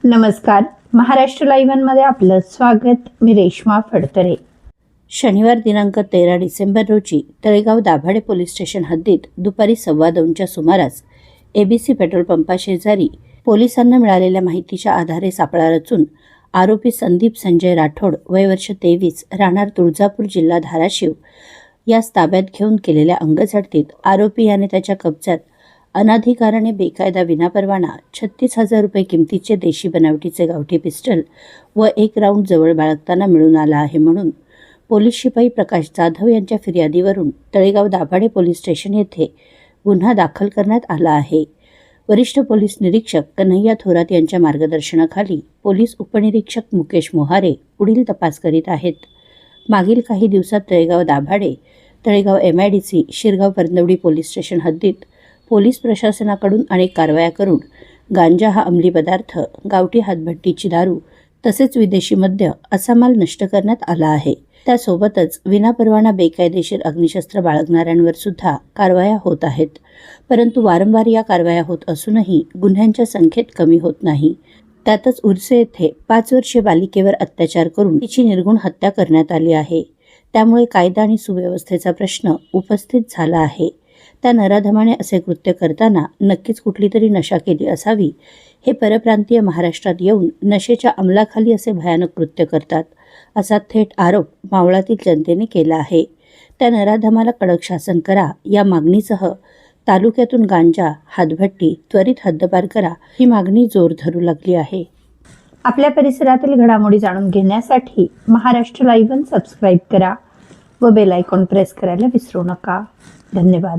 नमस्कार, महाराष्ट्र लाईव्हमध्ये आपलं स्वागत. मी रेश्मा फडतरे. शनिवार दिनांक 13 डिसेंबर रोजी तळेगाव दाभाडे पोलीस स्टेशन हद्दीत दुपारी 2:15च्या सुमारास ABC पेट्रोल पंपाशेजारी पोलिसांना मिळालेल्या माहितीच्या आधारे सापळा रचून आरोपी संदीप संजय राठोड वय वर्ष 23 राहणार तुळजापूर जिल्हा धाराशिव यास ताब्यात घेऊन केलेल्या अंगझडतीत आरोपी याने त्याच्या कब्जात अनाधिकाराने बेकायदा विनापरवाना 36,000 रुपये किमतीचे देशी बनावटीचे गावठी पिस्टल व 1 राऊंड जवळ बाळगताना मिळून आला आहे म्हणून पोलीस शिपाई प्रकाश जाधव यांच्या फिर्यादीवरून तळेगाव दाभाडे पोलीस स्टेशन येथे गुन्हा दाखल करण्यात आला आहे. वरिष्ठ पोलीस निरीक्षक कन्हैया थोरात यांच्या मार्गदर्शनाखाली पोलीस उपनिरीक्षक मुकेश मोहारे पुढील तपास करीत आहेत. मागील काही दिवसात Talegaon Dabhade, Talegaon MIDC, Shirgaon Parandwadi police station हद्दीत पोलीस प्रशासनाकडून अनेक कारवाया करून गांजा हा अंमली पदार्थ, गावठी हातभट्टीची दारू तसेच विदेशी मद्य असा माल नष्ट करण्यात आला आहे. त्यासोबतच विनापरवाना बेकायदेशीर अग्निशस्त्र बाळगणाऱ्यांवर सुद्धा कारवाया होत आहेत. परंतु वारंवार या कारवाया होत असूनही गुन्ह्यांच्या संख्येत कमी होत नाही. त्यातच उर्से येथे 5 वर्षीय बालिकेवर अत्याचार करून तिची निर्घुण हत्या करण्यात आली आहे. त्यामुळे कायदा आणि सुव्यवस्थेचा प्रश्न उपस्थित झाला आहे. त्या नराधमाने असे कृत्य करताना नक्कीच कुठली तरी नशा केली असावी. हे परप्रांतीय महाराष्ट्रात येऊन नशेच्या अंमलाखाली असे भयानक कृत्य करतात असा थेट आरोप मावळातील जनतेने केला आहे. त्या नराधमाला कडक शासन करा या मागणीसह तालुक्यातून गांजा, हातभट्टी त्वरित हद्दपार करा ही मागणी जोर धरू लागली आहे. आपल्या परिसरातील घडामोडी जाणून घेण्यासाठी महाराष्ट्र लाईव्ह सबस्क्राईब करा व बेल आयकॉन प्रेस करायला विसरू नका. धन्यवाद.